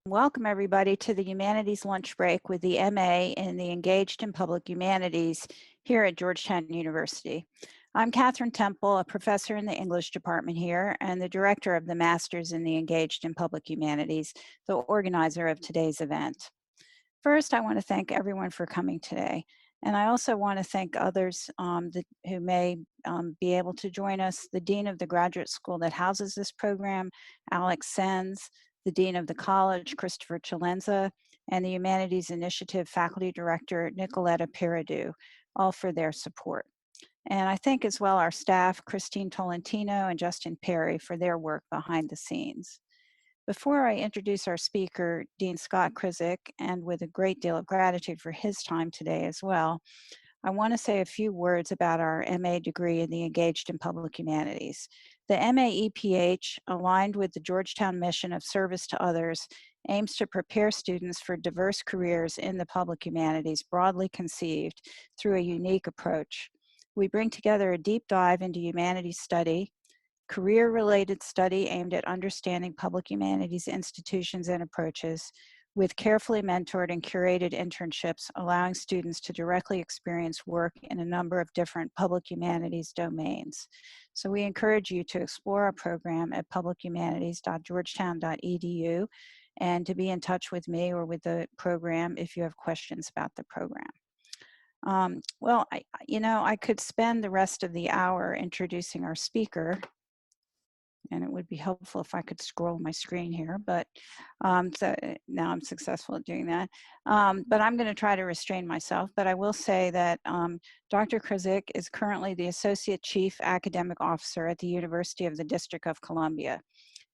Welcome everybody to the Humanities Lunch Break with the MA in the Engaged in Public Humanities here at Georgetown University. I'm Catherine Temple, a professor in the English department here and the director of the Masters in the Engaged in Public Humanities, the organizer of today's event. First, I want to thank everyone for coming today. And I also want to thank others who may be able to join us, the Dean of the Graduate School that houses this program, Alex Sens, the Dean of the College, Christopher Chalenza, and the Humanities Initiative Faculty Director, Nicoletta Peridou, all for their support. And I thank as well our staff, Christine Tolentino and Justin Perry, for their work behind the scenes. Before I introduce our speaker, Dean Scott Krawczyk, and with a great deal of gratitude for his time today as well, I want to say a few words about our MA degree in the Engaged in Public Humanities. The MA-EPH, aligned with the Georgetown mission of service to others, aims to prepare students for diverse careers in the public humanities, broadly conceived, through a unique approach. We bring together a deep dive into humanities study, career-related study aimed at understanding public humanities institutions and approaches, with carefully mentored and curated internships, allowing students to directly experience work in a number of different public humanities domains. So we encourage you to explore our program at publichumanities.georgetown.edu and to be in touch with me or with the program if you have questions about the program. I could spend the rest of the hour introducing our speaker, and it would be helpful if I could scroll my screen here, but so now I'm successful at doing that. But I'm going to try to restrain myself, but I will say that Dr. Krawczyk is currently the Associate Chief Academic Officer at the University of the District of Columbia.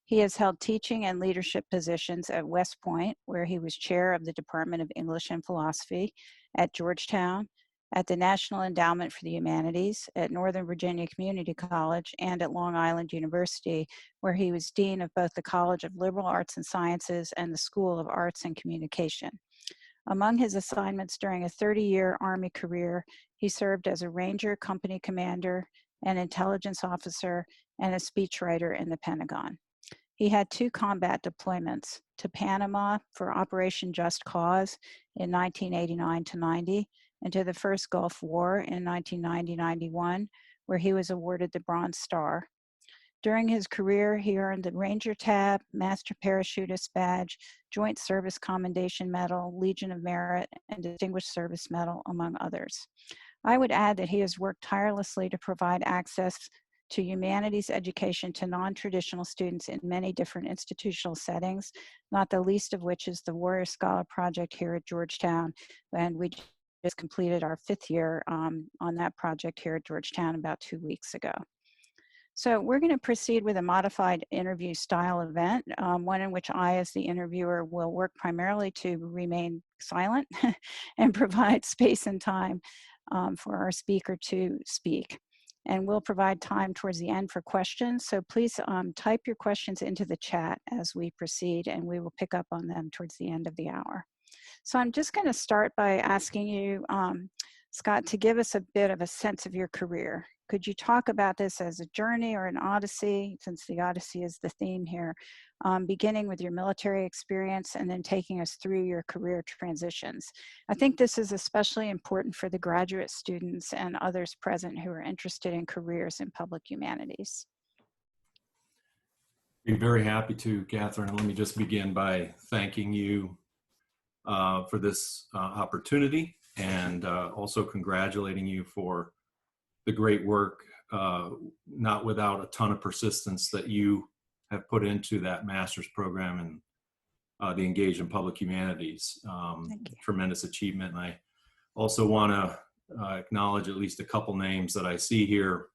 He has held teaching and leadership positions at West Point, where he was chair of the Department of English and Philosophy, at Georgetown, at the National Endowment for the Humanities, at Northern Virginia Community College, and at Long Island University, where he was dean of both the College of Liberal Arts and Sciences and the School of Arts and Communication. Among his assignments during a 30-year Army career, he served as a Ranger Company Commander, an intelligence officer, and a speechwriter in the Pentagon. He had 2 combat deployments, to Panama for Operation Just Cause in 1989-90, and to the first Gulf War in 1990-91, where he was awarded the Bronze Star. During his career, he earned the Ranger Tab, Master Parachutist Badge, Joint Service Commendation Medal, Legion of Merit, and Distinguished Service Medal, among others. I would add that he has worked tirelessly to provide access to humanities education to non-traditional students in many different institutional settings, not the least of which is the Warrior Scholar Project here at Georgetown, and we just completed our 5th year on that project here at Georgetown about 2 weeks ago. So we're going to proceed with a modified interview style event, one in which I, as the interviewer, will work primarily to remain silent and provide space and time for our speaker to speak. And we'll provide time towards the end for questions. So please type your questions into the chat as we proceed, and we will pick up on them towards the end of the hour. So I'm just going to start by asking you, Scott, to give us a bit of a sense of your career. Could you talk about this as a journey or an odyssey, since the Odyssey is the theme here, beginning with your military experience and then taking us through your career transitions? I think this is especially important for the graduate students and others present who are interested in careers in public humanities. Be very happy to, Catherine. Let me just begin by thanking you for this opportunity, and also congratulating you for the great work, not without a ton of persistence, that you have put into that master's program and the Engaged in Public Humanities. Tremendous achievement. And I also want to acknowledge at least a couple names that I see here.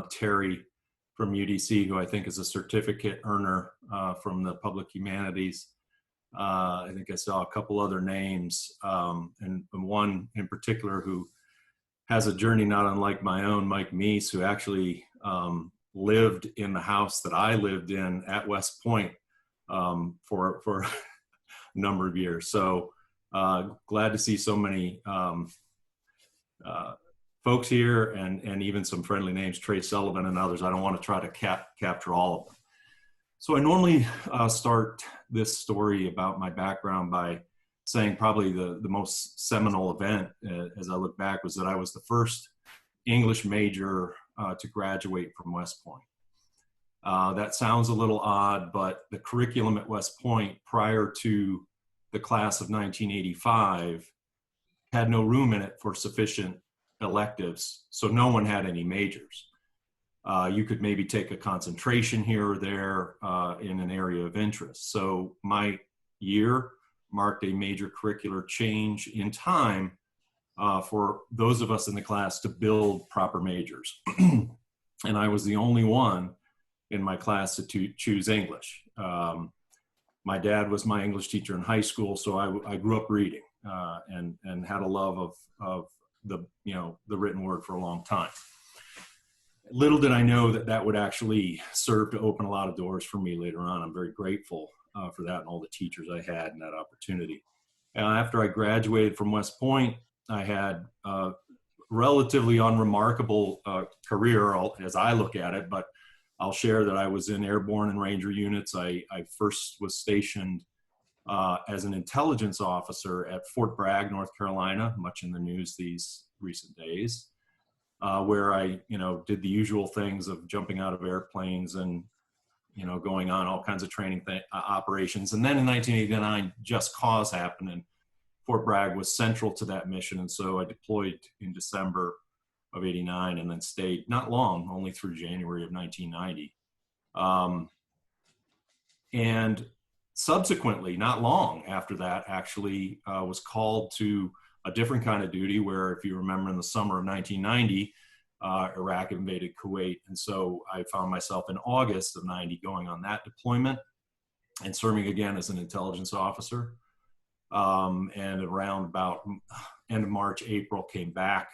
Terry from UDC, who I think is a certificate earner from the Public Humanities. I think I saw a couple other names, and one in particular who has a journey not unlike my own, Mike Meese, who actually lived in the house that I lived in at West Point for a number of years. So glad to see so many folks here, and even some friendly names, Trey Sullivan and others. I don't want to try to capture all of them. So I normally start this story about my background by saying probably the most seminal event as I look back was that I was the first English major to graduate from West Point. That sounds a little odd, but the curriculum at West Point prior to the class of 1985 had no room in it for sufficient electives, so no one had any majors. You could maybe take a concentration here or there in an area of interest. So my year marked a major curricular change in time for those of us in the class to build proper majors. And I was the only one in my class to choose English. My dad was my English teacher in high school, so I grew up reading and had a love of the written word for a long time. Little did I know that would actually serve to open a lot of doors for me later on. I'm very grateful for that and all the teachers I had and that opportunity. After I graduated from West Point, I had a relatively unremarkable career as I look at it, but I'll share that I was in airborne and ranger units. I first was stationed as an intelligence officer at Fort Bragg, North Carolina, much in the news these recent days. Where I, did the usual things of jumping out of airplanes and, going on all kinds of training operations. And then in 1989, Just Cause happened, and Fort Bragg was central to that mission. And so I deployed in December of '89 and then stayed not long, only through January of 1990. And subsequently, not long after that, actually was called to a different kind of duty where, if you remember, in the summer of 1990, Iraq invaded Kuwait. And so I found myself in August of 90 going on that deployment and serving again as an intelligence officer. And around about end of March, April, came back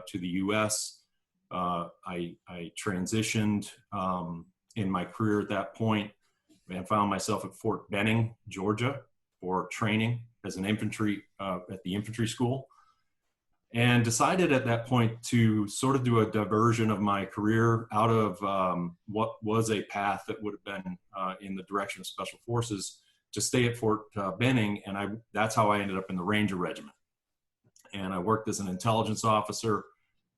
to the US. I transitioned in my career at that point and found myself at Fort Benning, Georgia, for training as an infantry at the infantry school, and decided at that point to sort of do a diversion of my career out of what was a path that would have been in the direction of Special Forces to stay at Fort Benning. And that's how I ended up in the Ranger Regiment. And I worked as an intelligence officer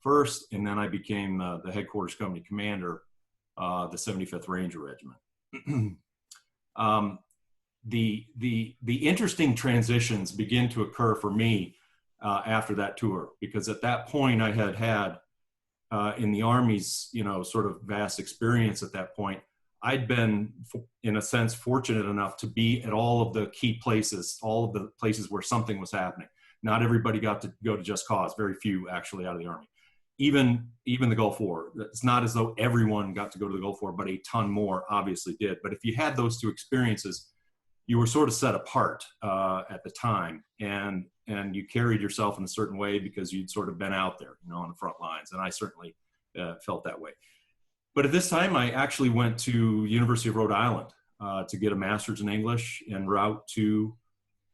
first, and then I became the headquarters company commander, the 75th Ranger Regiment. The interesting transitions begin to occur for me after that tour, because at that point I had in the Army's sort of vast experience at that point, I'd been in a sense fortunate enough to be at all of the key places, all of the places where something was happening. Not everybody got to go to Just Cause, very few actually out of the Army. Even the Gulf War, it's not as though everyone got to go to the Gulf War, but a ton more obviously did. But if you had those two experiences, you were sort of set apart at the time, and you carried yourself in a certain way because you'd sort of been out there, on the front lines. And I certainly felt that way. But at this time, I actually went to University of Rhode Island to get a master's in English en route to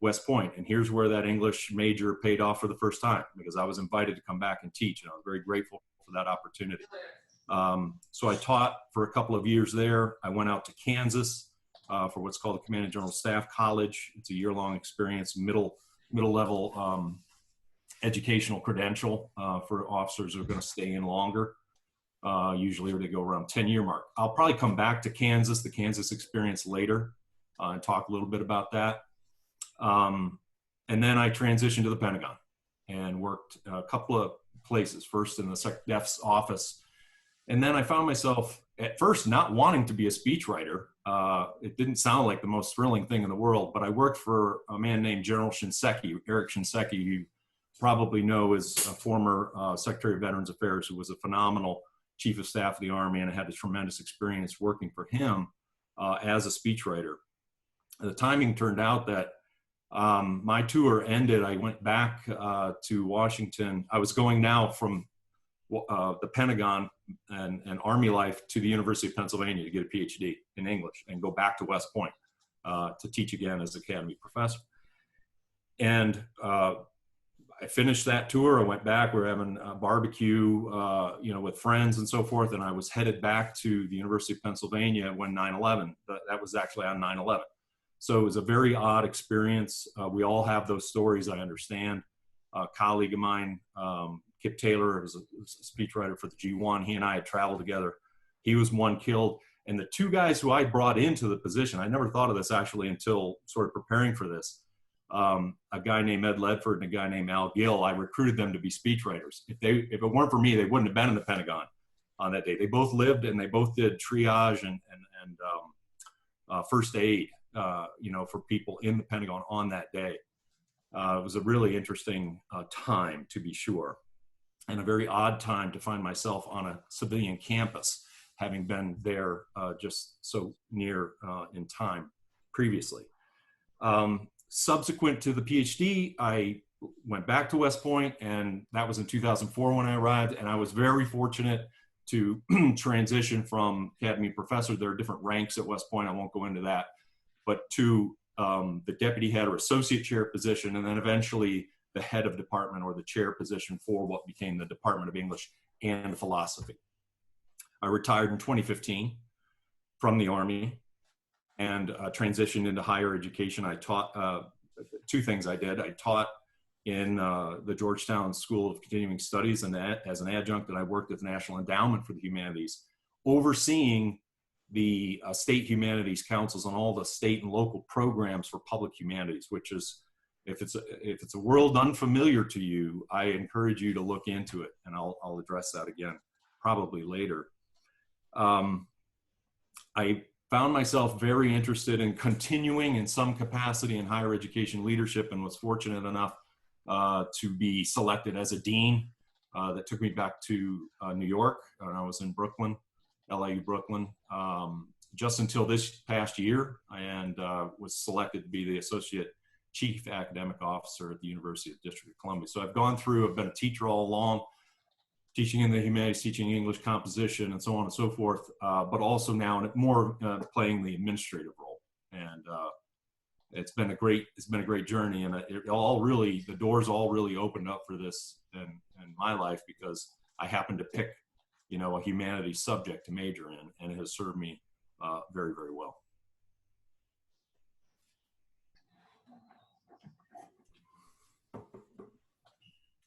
West Point. And here's where that English major paid off for the first time, because I was invited to come back and teach, and I was very grateful for that opportunity. So I taught for a couple of years there. I went out to Kansas for what's called the Command and General Staff College. It's a year-long experience, middle-level educational credential for officers who are going to stay in longer. Usually they go around 10-year mark. I'll probably come back to Kansas, the Kansas experience later, and talk a little bit about that. And then I transitioned to the Pentagon and worked a couple of places, first in the SecDef's office. And then I found myself at first not wanting to be a speechwriter. It didn't sound like the most thrilling thing in the world, but I worked for a man named General Shinseki, Eric Shinseki, who you probably know is a former Secretary of Veterans Affairs, who was a phenomenal Chief of Staff of the Army, and I had a tremendous experience working for him as a speechwriter. The timing turned out that my tour ended. I went back to Washington. I was going now from the Pentagon and Army life to the University of Pennsylvania to get a PhD in English and go back to West Point to teach again as Academy professor. And I finished that tour. I went back. We were having a barbecue, with friends and so forth. And I was headed back to the University of Pennsylvania when 9/11. That was actually on 9/11. So it was a very odd experience. We all have those stories, I understand. A colleague of mine, Kip Taylor, was a speechwriter for the G1. He and I had traveled together. He was one killed. And the two guys who I brought into the position, I never thought of this actually until sort of preparing for this. A guy named Ed Ledford and a guy named Al Gill, I recruited them to be speechwriters. If it weren't for me, they wouldn't have been in the Pentagon on that day. They both lived and they both did triage and first aid, for people in the Pentagon on that day. It was a really interesting time, to be sure, and a very odd time to find myself on a civilian campus, having been there just so near in time previously. Subsequent to the PhD, I went back to West Point, and that was in 2004 when I arrived, and I was very fortunate to transition from academy professor. There are different ranks at West Point, I won't go into that, but to the deputy head or associate chair position, and then eventually the head of department or the chair position for what became the Department of English and Philosophy. I retired in 2015 from the Army and transitioned into higher education. I taught two things I did. I taught in the Georgetown School of Continuing Studies, and as an adjunct, and I worked at the National Endowment for the Humanities, overseeing the state humanities councils and all the state and local programs for public humanities, which is, if it's a world unfamiliar to you, I encourage you to look into it, and I'll address that again probably later. I found myself very interested in continuing in some capacity in higher education leadership, and was fortunate enough to be selected as a dean. That took me back to New York, and I was in Brooklyn, LIU Brooklyn, just until this past year, and was selected to be the associate chief academic officer at the University of the District of Columbia. So I've been a teacher all along, teaching in the humanities, teaching English composition, and so on and so forth, but also now more playing the administrative role. And it's been a great journey, and the doors all really opened up for this in my life, because I happened to pick, a humanities subject to major in, and it has served me very, very well.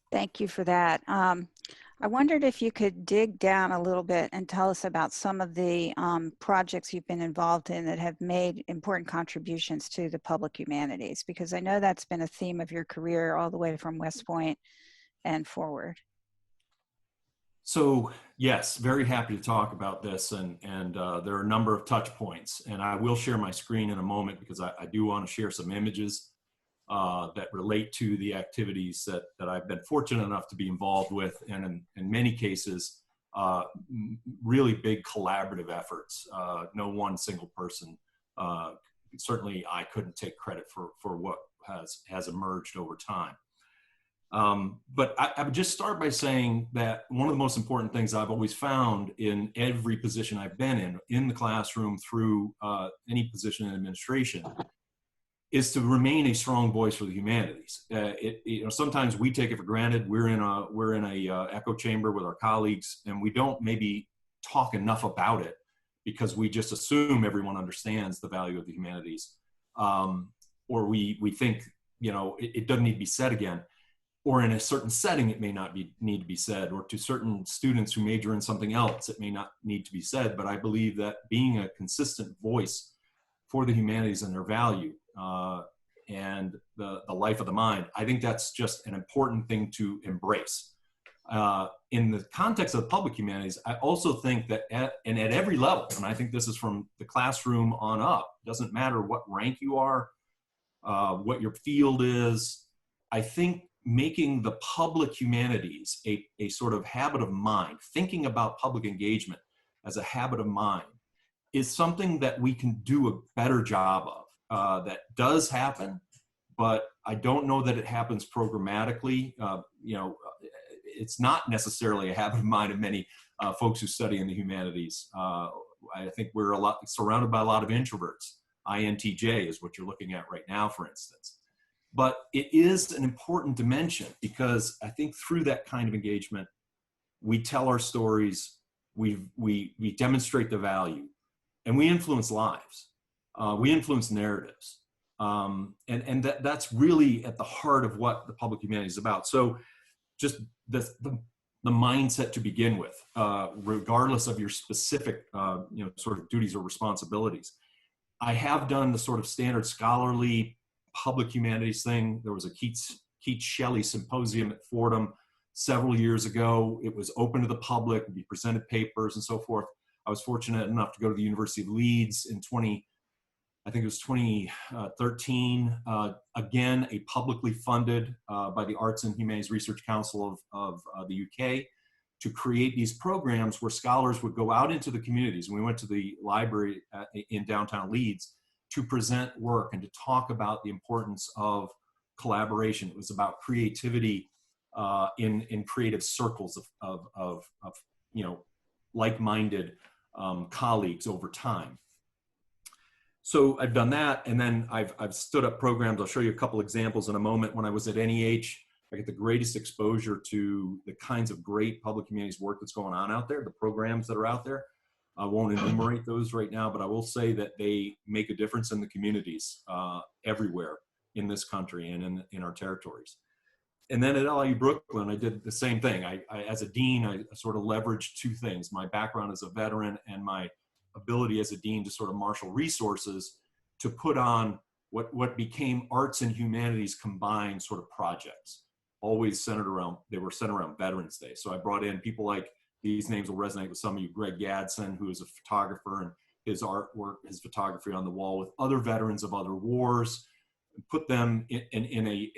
Thank you for that. I wondered if you could dig down a little bit and tell us about some of the projects you've been involved in that have made important contributions to the public humanities, because I know that's been a theme of your career all the way from West Point and forward. So yes, very happy to talk about this, and there are a number of touch points, and I will share my screen in a moment, because I do want to share some images that relate to the activities that I've been fortunate enough to be involved with, and in many cases, really big collaborative efforts. No one single person, certainly I couldn't take credit for what has emerged over time. But I would just start by saying that one of the most important things I've always found in every position I've been in the classroom, through any position in administration, is to remain a strong voice for the humanities. Sometimes we take it for granted. We're in a echo chamber with our colleagues, and we don't maybe talk enough about it, because we just assume everyone understands the value of the humanities, or we think it doesn't need to be said again, or in a certain setting it may not need to be said, or to certain students who major in something else it may not need to be said. But I believe that being a consistent voice for the humanities and their value, and the life of the mind, I think that's just an important thing to embrace. In the context of the public humanities, I also think that at every level, and I think this is from the classroom on up, doesn't matter what rank you are, what your field is, I think making the public humanities a sort of habit of mind, thinking about public engagement as a habit of mind, is something that we can do a better job of. That does happen, but I don't know that it happens programmatically. It's not necessarily a habit of mind of many folks who study in the humanities. I think we're surrounded by a lot of introverts. INTJ is what you're looking at right now, for instance. But it is an important dimension because I think through that kind of engagement, we tell our stories, we demonstrate the value, and we influence lives. We influence narratives. And that's really at the heart of what the public humanities is about. So just the mindset to begin with, regardless of your specific sort of duties or responsibilities. I have done the sort of standard scholarly public humanities thing. There was a Keats Shelley symposium at Fordham several years ago. It was open to the public, we presented papers and so forth. I was fortunate enough to go to the University of Leeds in 2013. Again, a publicly funded by the Arts and Humanities Research Council of the UK, to create these programs where scholars would go out into the communities. And we went to the library in downtown Leeds to present work and to talk about the importance of collaboration. It was about creativity in creative circles of like-minded colleagues over time. So I've done that, and then I've stood up programs. I'll show you a couple examples in a moment. When I was at NEH, I get the greatest exposure to the kinds of great public humanities work that's going on out there, the programs that are out there. I won't enumerate those right now, but I will say that they make a difference in the communities everywhere in this country and in our territories. And then at LIU Brooklyn, I did the same thing. I as a dean, I sort of leveraged two things: my background as a veteran and my ability as a dean to sort of marshal resources to put on what became arts and humanities combined sort of projects, always centered around Veterans Day. So I brought in people like, these names will resonate with some of you, Greg Gadsden, who is a photographer, and his artwork, his photography on the wall with other veterans of other wars, put them in a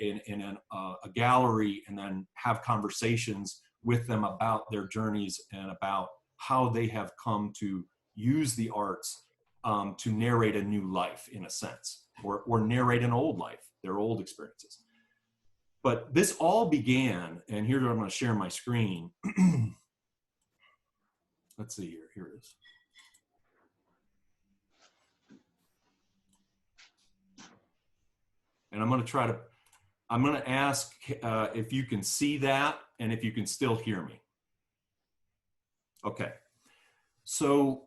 gallery, and then have conversations with them about their journeys and about how they have come to use the arts to narrate a new life, in a sense, or narrate an old life, their old experiences. But this all began, and here's what I'm going to share my screen. Let's see here. Here it is. And I'm going to ask if you can see that and if you can still hear me. Okay. So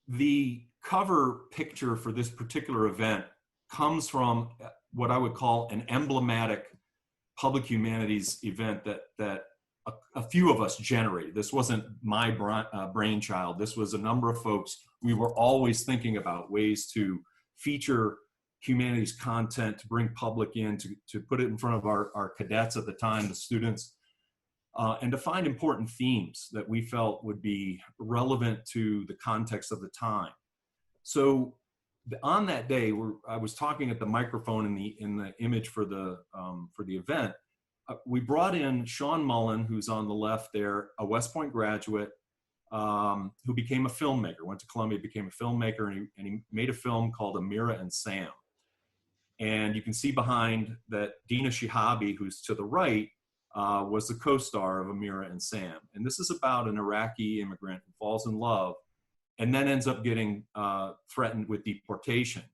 the cover picture for this particular event comes from what I would call an emblematic public humanities event that a few of us generated. This wasn't my brainchild. This was a number of folks. We were always thinking about ways to feature humanities content, to bring public in, to put it in front of our cadets at the time, the students, and to find important themes that we felt would be relevant to the context of the time. So on that day, I was talking at the microphone in the image for the event. We brought in Sean Mullen, who's on the left there, a West Point graduate who became a filmmaker, went to Columbia, became a filmmaker, and he made a film called Amira and Sam. And you can see behind that Dina Shihabi, who's to the right, was the co-star of Amira and Sam. And this is about an Iraqi immigrant who falls in love and then ends up getting threatened with deportation.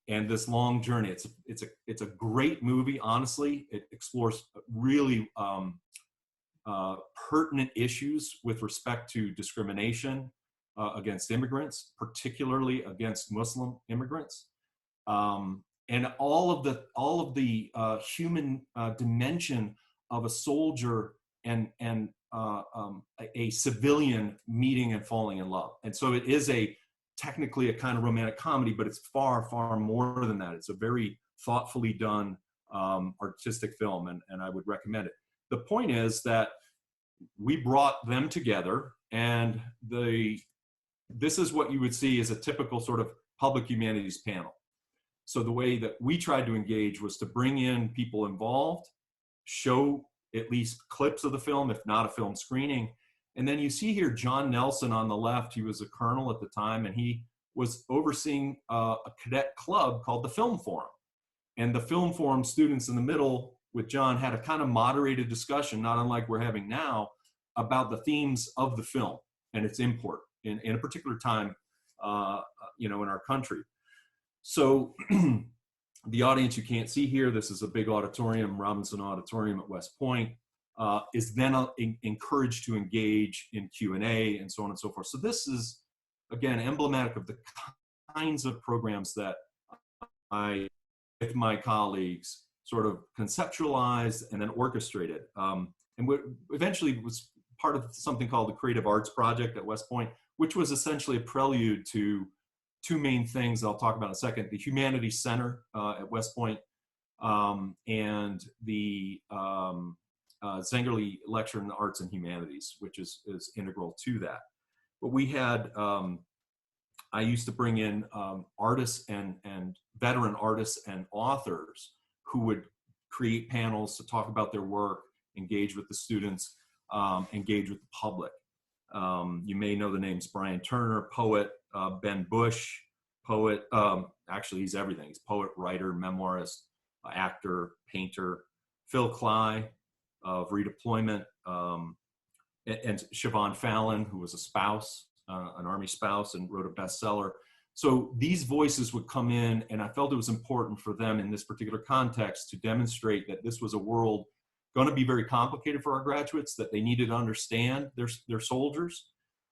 And this long journey, it's a great movie, honestly. It explores really pertinent issues with respect to discrimination against immigrants, particularly against Muslim immigrants. And all of the human dimension of a soldier and a civilian meeting and falling in love. And so it is technically a kind of romantic comedy, but it's far, far more than that. It's a very thoughtfully done artistic film, and I would recommend it. The point is that we brought them together, and this is what you would see as a typical sort of public humanities panel. So the way that we tried to engage was to bring in people involved, show at least clips of the film, if not a film screening. And then you see here John Nelson on the left. He was a colonel at the time, and he was overseeing a cadet club called the Film Forum. And the Film Forum students in the middle with John had a kind of moderated discussion, not unlike we're having now, about the themes of the film and its import in a particular time, in our country. So The audience you can't see here, this is a big auditorium, Robinson Auditorium at West Point, is then encouraged to engage in Q&A and so on and so forth. So this is, again, emblematic of the kinds of programs that I, with my colleagues, sort of conceptualized and then orchestrated. And eventually was part of something called the Creative Arts Project at West Point, which was essentially a prelude to two main things I'll talk about in a second: the Humanities Center at West Point, and the Zengerle Lecture in the Arts and Humanities, which is integral to that. But we had, I used to bring in artists and veteran artists and authors who would create panels to talk about their work, engage with the students, engage with the public. You may know the names Brian Turner, poet, Ben Bush, poet, actually he's everything. He's poet, writer, memoirist, actor, painter. Phil Cly of Redeployment, and Siobhan Fallon, who was a spouse, an Army spouse, and wrote a bestseller. So these voices would come in, and I felt it was important for them in this particular context to demonstrate that this was a world going to be very complicated for our graduates, that they needed to understand their soldiers,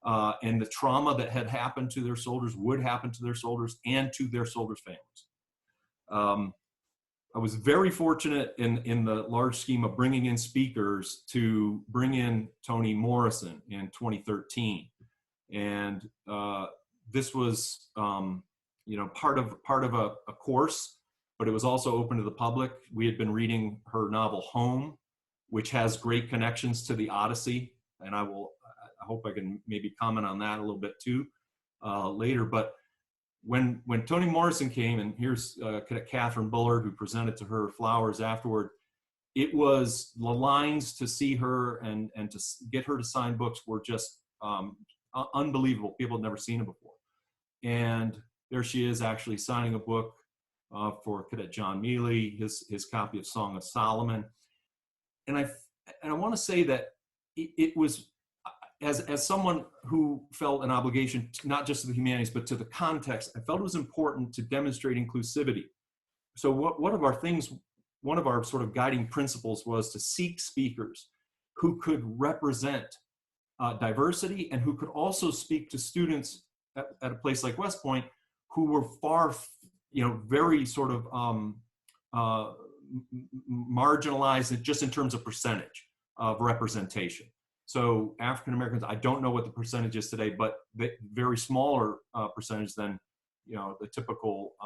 and the trauma that had happened to their soldiers would happen to their soldiers and to their soldiers' families. I was very fortunate in the large scheme of bringing in speakers to bring in Toni Morrison in 2013. And this was, part of a course, but it was also open to the public. We had been reading her novel Home, which has great connections to the Odyssey, and I hope I can maybe comment on that a little bit too later. But when Toni Morrison came, and here's Cadet Catherine Bullard, who presented to her flowers afterward, it was the lines to see her and to get her to sign books were just unbelievable. People had never seen it before. And there she is actually signing a book for Cadet John Mealy, his copy of Song of Solomon. And I want to say that it was, as someone who felt an obligation not just to the humanities but to the context, I felt it was important to demonstrate inclusivity. So one of our sort of guiding principles was to seek speakers who could represent diversity and who could also speak to students at a place like West Point who were very sort of marginalized just in terms of percentage of representation. So African Americans, I don't know what the percentage is today, but very smaller percentage than the typical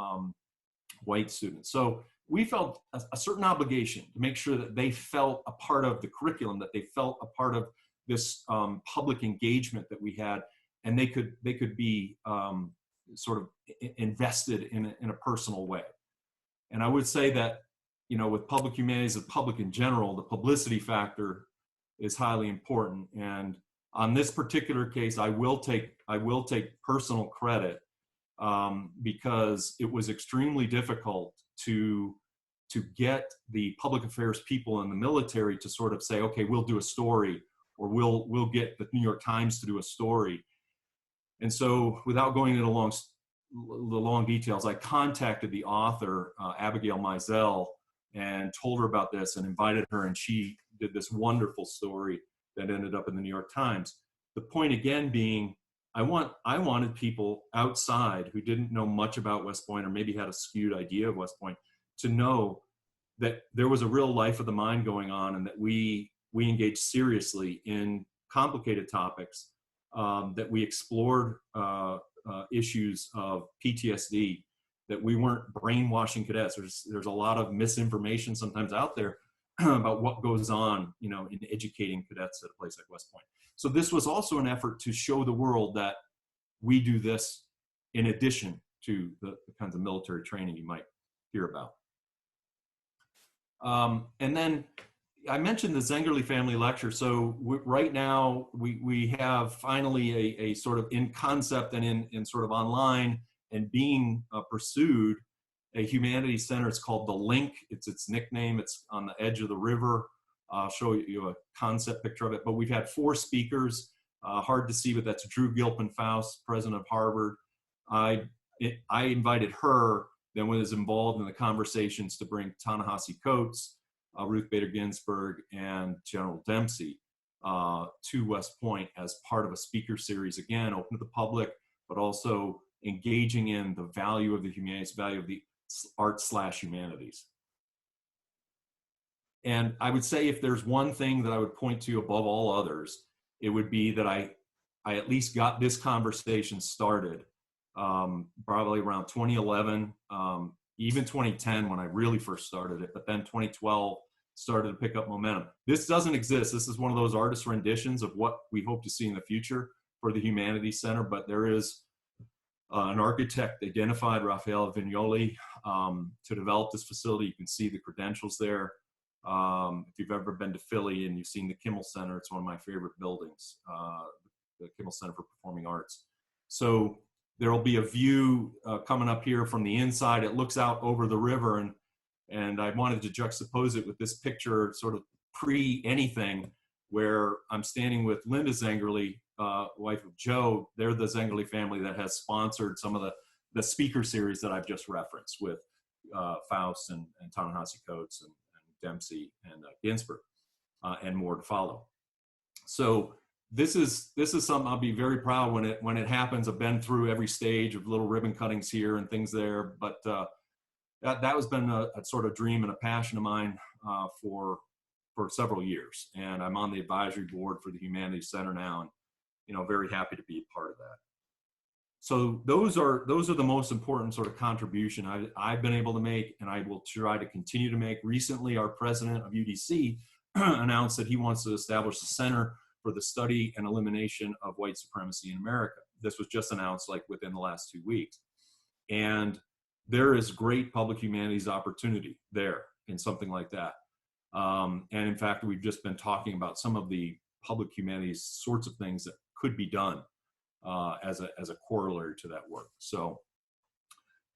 white students. So we felt a certain obligation to make sure that they felt a part of the curriculum, that they felt a part of this public engagement that we had, and they could be sort of invested in a personal way. And I would say that with public humanities and public in general, the publicity factor is highly important. And on this particular case, I will take personal credit because it was extremely difficult to get the public affairs people in the military to sort of say, okay, we'll do a story, or we'll get the New York Times to do a story. And so, without going into the long details, I contacted the author, Abigail Mizell, and told her about this and invited her, and she did this wonderful story that ended up in the New York Times. The point again being, I wanted people outside who didn't know much about West Point or maybe had a skewed idea of West Point to know that there was a real life of the mind going on, and that we engaged seriously in complicated topics, that we explored issues of PTSD, that we weren't brainwashing cadets. There's a lot of misinformation sometimes out there about what goes on, in educating cadets at a place like West Point. So this was also an effort to show the world that we do this in addition to the kinds of military training you might hear about. And then I mentioned the Zengerle Family Lecture. So right now we have finally a sort of in concept and in sort of online and being pursued a humanities center. It's called The Link. It's its nickname. It's on the edge of the river. I'll show you a concept picture of it. But we've had 4 speakers. Hard to see, but that's Drew Gilpin-Faust, president of Harvard. I invited her then was involved in the conversations to bring Ta-Nehisi Coates, Ruth Bader Ginsburg, and General Dempsey to West Point as part of a speaker series, again, open to the public, but also engaging in the value of the humanities, value of the arts/humanities. And I would say if there's one thing that I would point to above all others, it would be that I at least got this conversation started probably around 2011, even 2010 when I really first started it, but then 2012 started to pick up momentum. This doesn't exist. This is one of those artist renditions of what we hope to see in the future for the Humanities Center, but there is an architect identified, Raffaele Vignoli, to develop this facility. You can see the credentials there. If you've ever been to Philly and you've seen the Kimmel Center, it's one of my favorite buildings, the Kimmel Center for Performing Arts. So there'll be a view coming up here from the inside. It looks out over the river, and I wanted to juxtapose it with this picture, sort of pre-anything, where I'm standing with Linda Zengerle, wife of Joe. They're the Zengerle family that has sponsored some of the speaker series that I've just referenced with Faust and Ta-Nehisi Coates and Dempsey and Ginsburg, and more to follow. So this is something I'll be very proud when it happens. I've been through every stage of little ribbon cuttings here and things there, but that has been a sort of dream and a passion of mine for several years. And I'm on the advisory board for the Humanities Center now, and very happy to be a part of that. So those are the most important sort of contribution I've been able to make, and I will try to continue to make. Recently, our president of UDC announced that he wants to establish a center for the study and elimination of white supremacy in America. This was just announced like within the last 2 weeks. And there is great public humanities opportunity there in something like that. And in fact, we've just been talking about some of the public humanities sorts of things that could be done as a corollary to that work. So,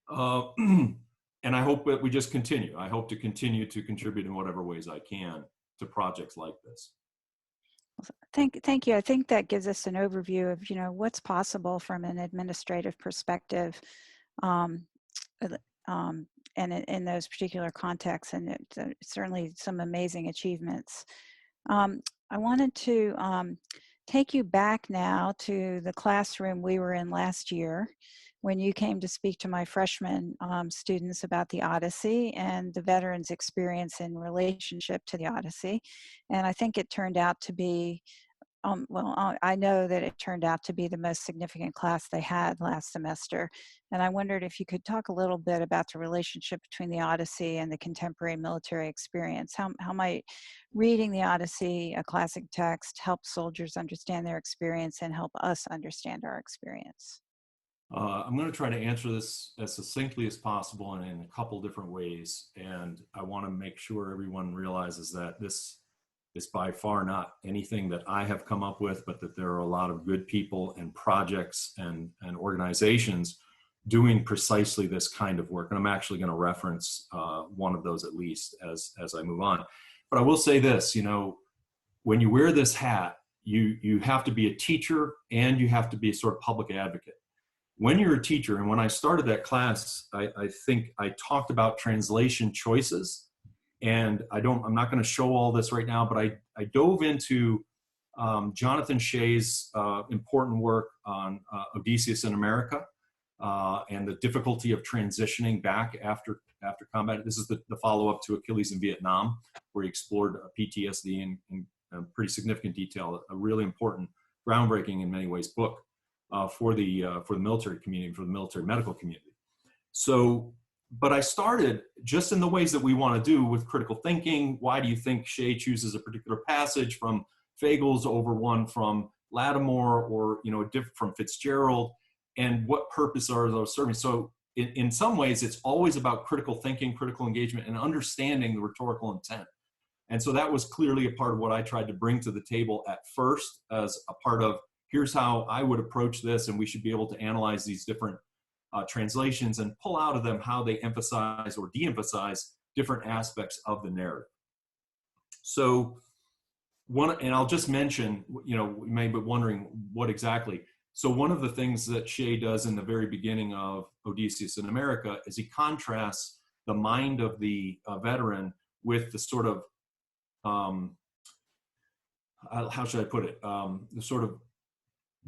and I hope that we just continue. I hope to continue to contribute in whatever ways I can to projects like this. Thank you. I think that gives us an overview of what's possible from an administrative perspective, and in those particular contexts, and certainly some amazing achievements. I wanted to take you back now to the classroom we were in last year when you came to speak to my freshman students about the Odyssey and the veterans' experience in relationship to the Odyssey. And I think it turned out to be, I know that it turned out to be the most significant class they had last semester. And I wondered if you could talk a little bit about the relationship between the Odyssey and the contemporary military experience. How might reading the Odyssey, a classic text, help soldiers understand their experience and help us understand our experience? I'm going to try to answer this as succinctly as possible and in a couple different ways. And I want to make sure everyone realizes that this is by far not anything that I have come up with, but that there are a lot of good people and projects and organizations doing precisely this kind of work. And I'm actually going to reference one of those at least as I move on. But I will say this, when you wear this hat, you have to be a teacher and you have to be a sort of public advocate. When you're a teacher, and when I started that class, I think I talked about translation choices. And I'm not going to show all this right now, but I dove into Jonathan Shea's important work on Odysseus in America and the difficulty of transitioning back after combat. This is the follow-up to Achilles in Vietnam, where he explored PTSD in pretty significant detail, a really important, groundbreaking in many ways book for the military community, for the military medical community. So, but I started just in the ways that we want to do with critical thinking. Why do you think Shea chooses a particular passage from Fagles over one from Lattimore, or from Fitzgerald, and what purpose are those serving? So in some ways, it's always about critical thinking, critical engagement, and understanding the rhetorical intent. And so that was clearly a part of what I tried to bring to the table at first, as a part of, here's how I would approach this, and we should be able to analyze these different translations and pull out of them how they emphasize or de-emphasize different aspects of the narrative. So and I'll just mention, you may be wondering what exactly. So one of the things that Shea does in the very beginning of Odysseus in America is he contrasts the mind of the veteran with the sort of, how should I put it, the sort of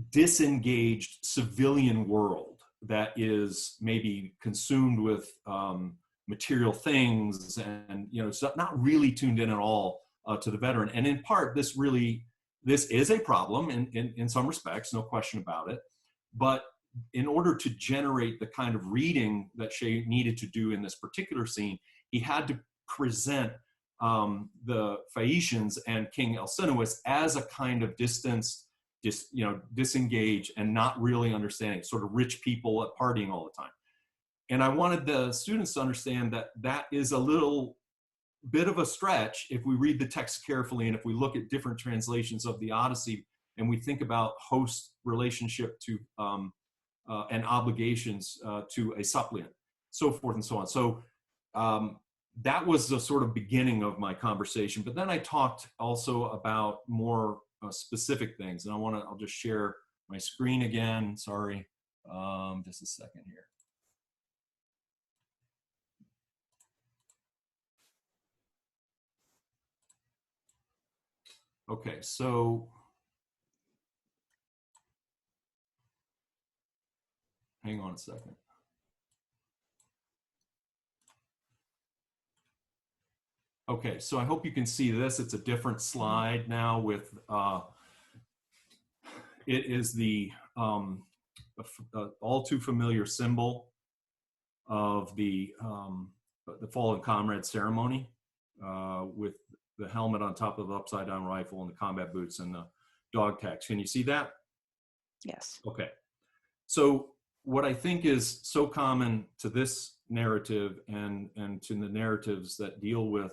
disengaged civilian world that is maybe consumed with material things, and it's not really tuned in at all to the veteran. And in part, this is a problem in some respects, no question about it. But in order to generate the kind of reading that Shea needed to do in this particular scene, he had to present the Phaeacians and King Alcinous as a kind of distanced, disengaged and not really understanding, sort of rich people at partying all the time. And I wanted the students to understand that that is a little bit of a stretch if we read the text carefully, and if we look at different translations of the Odyssey and we think about host relationship to and obligations to a suppliant, so forth and so on. So that was the sort of beginning of my conversation. But then I talked also about more specific things, and I'll just share my screen again. Sorry, just a second here. Okay, so hang on a second. Okay, so I hope you can see this. It's a different slide now with, it is the all too familiar symbol of the fallen comrade ceremony with the helmet on top of the upside down rifle and the combat boots and the dog tags. Can you see that? Yes. Okay. So what I think is so common to this narrative and to the narratives that deal with,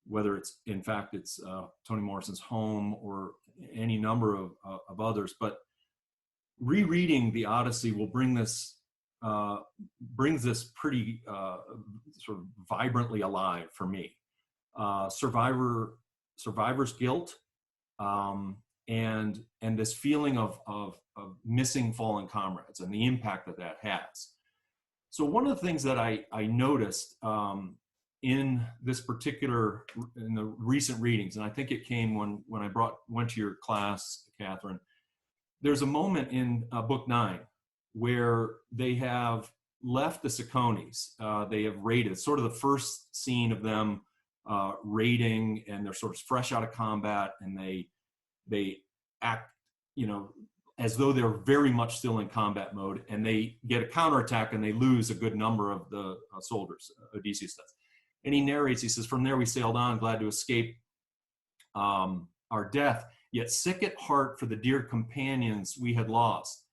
whether it's, in fact, it's Toni Morrison's Home or any number of others, but rereading the Odyssey will brings this pretty sort of vibrantly alive for me. Survivor's guilt, and this feeling of missing fallen comrades and the impact that has. So one of the things that I noticed in this particular, in the recent readings, and I think it came when I went to your class, Catherine, there's a moment in book 9 where they have left the Cicones. They have raided, sort of the first scene of them raiding, and they're sort of fresh out of combat, and they act, as though they're very much still in combat mode, and they get a counterattack and they lose a good number of the soldiers, Odysseus does. And he narrates, he says, "From there we sailed on, glad to escape our death, yet sick at heart for the dear companions we had lost.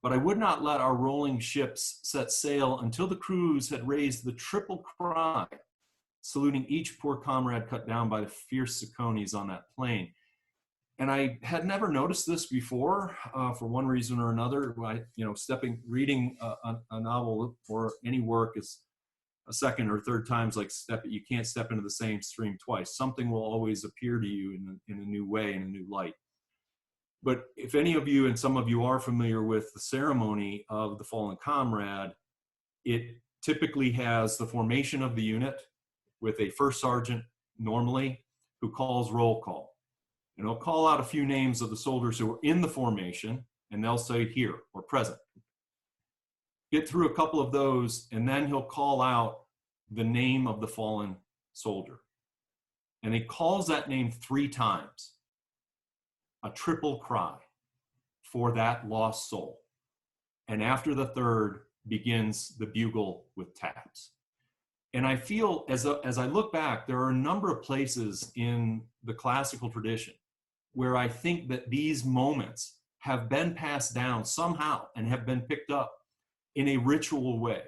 But I would not let our rolling ships set sail until the crews had raised the triple cry, saluting each poor comrade cut down by the fierce Cicones on that plain." And I had never noticed this before, for one reason or another. Reading a novel or any work is a second or third times like you can't step into the same stream twice. Something will always appear to you in a new way, in a new light. But if any of you, and some of you are familiar with the ceremony of the fallen comrade, it typically has the formation of the unit with a first sergeant normally who calls roll call. And he'll call out a few names of the soldiers who are in the formation, and they'll say here or present. Get through a couple of those, and then he'll call out the name of the fallen soldier. And he calls that name 3 times. A triple cry for that lost soul. And after the third begins the bugle with taps. And I feel, as I look back, there are a number of places in the classical tradition where I think that these moments have been passed down somehow and have been picked up in a ritual way.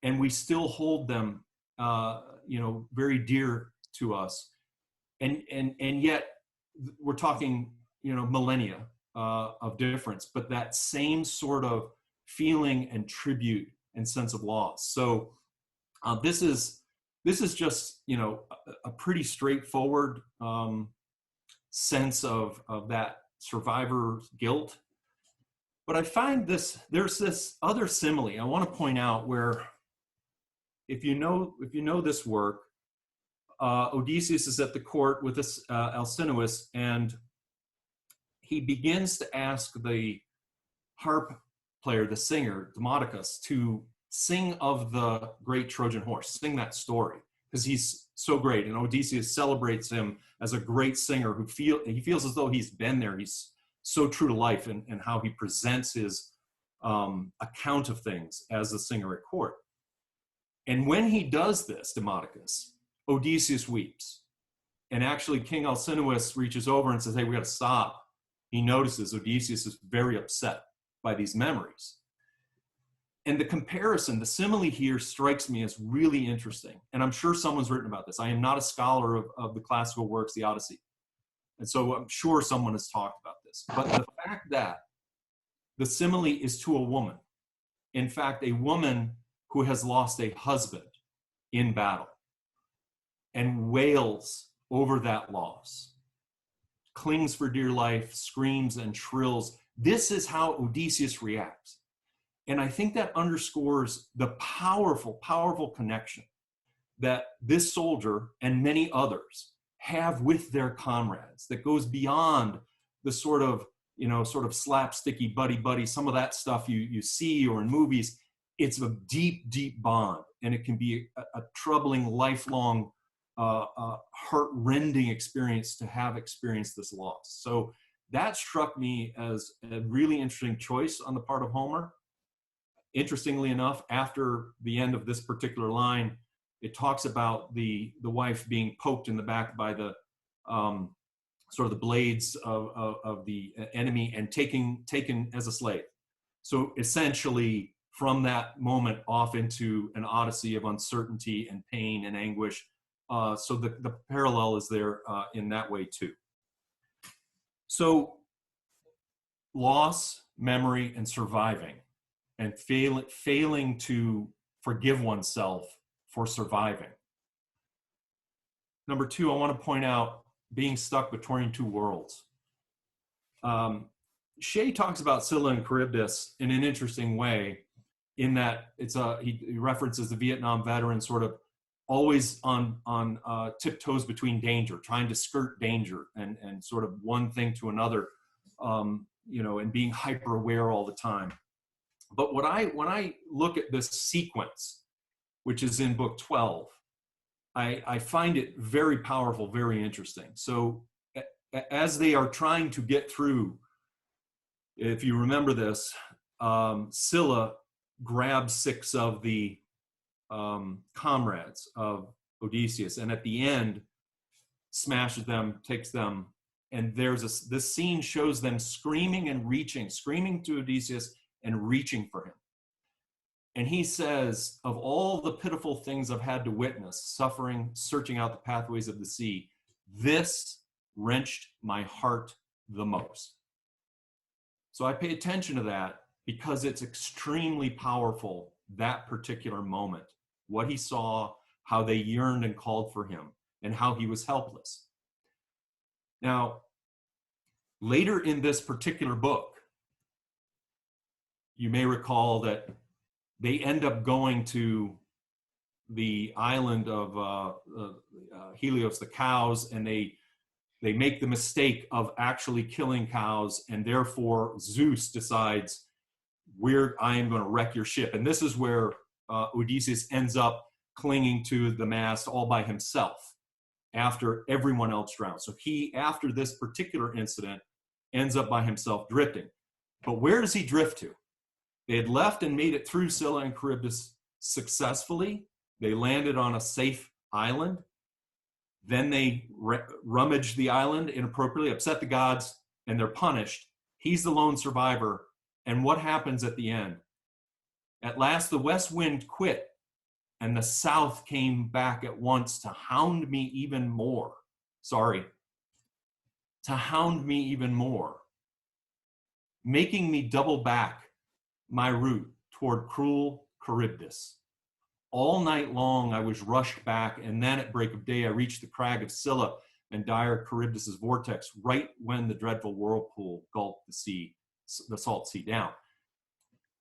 And we still hold them, very dear to us. And yet we're talking, millennia of difference, but that same sort of feeling and tribute and sense of loss. So this is just, a pretty straightforward sense of that survivor's guilt. But I find there's this other simile I want to point out where, if you know this work, Odysseus is at the court with this Alcinous, and he begins to ask the harp player, the singer, Demodocus, to sing of the great Trojan horse, sing that story, because he's so great. And Odysseus celebrates him as a great singer who feels as though he's been there. He's so true to life and how he presents his account of things as a singer at court. And when he does this, Demodocus, Odysseus weeps. And actually, King Alcinous reaches over and says, hey, we got to stop. He notices Odysseus is very upset by these memories. And the comparison, the simile here strikes me as really interesting. And I'm sure someone's written about this. I am not a scholar of the classical works, the Odyssey. And so I'm sure someone has talked about this. But the fact that the simile is to a woman, in fact, a woman who has lost a husband in battle and wails over that loss, clings for dear life, screams and shrills. This is how Odysseus reacts. And I think that underscores the powerful, powerful connection that this soldier and many others have with their comrades that goes beyond the sort of slapsticky buddy, some of that stuff you see or in movies. It's a deep, deep bond, and it can be a troubling, lifelong, heart-rending experience to have experienced this loss. So that struck me as a really interesting choice on the part of Homer. Interestingly enough, after the end of this particular line, it talks about the wife being poked in the back by the sort of the blades of the enemy and taken as a slave. So essentially, from that moment off into an odyssey of uncertainty and pain and anguish. So the parallel is there in that way too. So loss, memory, and surviving, and failing to forgive oneself for surviving. Number two, I want to point out being stuck between two worlds. Shea talks about Scylla and Charybdis in an interesting way, in that he references the Vietnam veteran sort of always on tiptoes between danger, trying to skirt danger and sort of one thing to another, and being hyper aware all the time. But when I look at this sequence, which is in book 12, I find it very powerful, very interesting. So as they are trying to get through, if you remember this, Scylla grabs 6 of the comrades of Odysseus, and at the end smashes them, takes them, and this scene shows them screaming to Odysseus and reaching for him. And he says, of all the pitiful things I've had to witness, suffering, searching out the pathways of the sea, this wrenched my heart the most. So I pay attention to that because it's extremely powerful, that particular moment, what he saw, how they yearned and called for him, and how he was helpless. Now, later in this particular book, you may recall that they end up going to the island of Helios, the cows, and they make the mistake of actually killing cows, and therefore Zeus decides, I am going to wreck your ship. And this is where Odysseus ends up clinging to the mast all by himself after everyone else drowns. So he, after this particular incident, ends up by himself drifting. But where does he drift to? They had left and made it through Scylla and Charybdis successfully. They landed on a safe island. Then they rummaged the island inappropriately, upset the gods, and they're punished. He's the lone survivor. And what happens at the end? At last, the west wind quit, and the south came back at once to hound me even more. To hound me even more, making me double back my route toward cruel Charybdis. All night long I was rushed back, and then at break of day I reached the crag of Scylla and dire Charybdis' vortex, right when the dreadful whirlpool gulped the sea the salt sea down.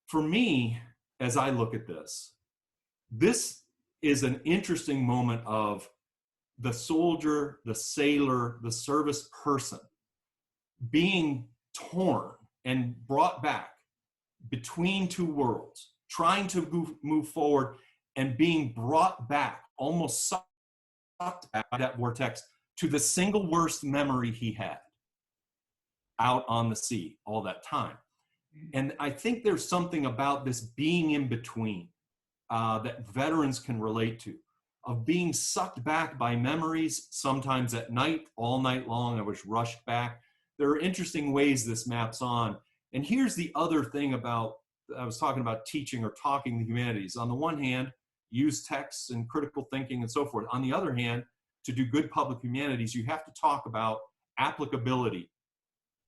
For me, as I look at this, this is an interesting moment of the soldier, the sailor, the service person being torn and brought back between two worlds, trying to move forward and being brought back, almost sucked back by that vortex to the single worst memory he had out on the sea all that time. And I think there's something about this being in between that veterans can relate to, of being sucked back by memories, sometimes at night, all night long. I was rushed back. There are interesting ways this maps on. And here's the other thing about, I was talking about teaching or talking the humanities. On the one hand, use texts and critical thinking and so forth. On the other hand, to do good public humanities, you have to talk about applicability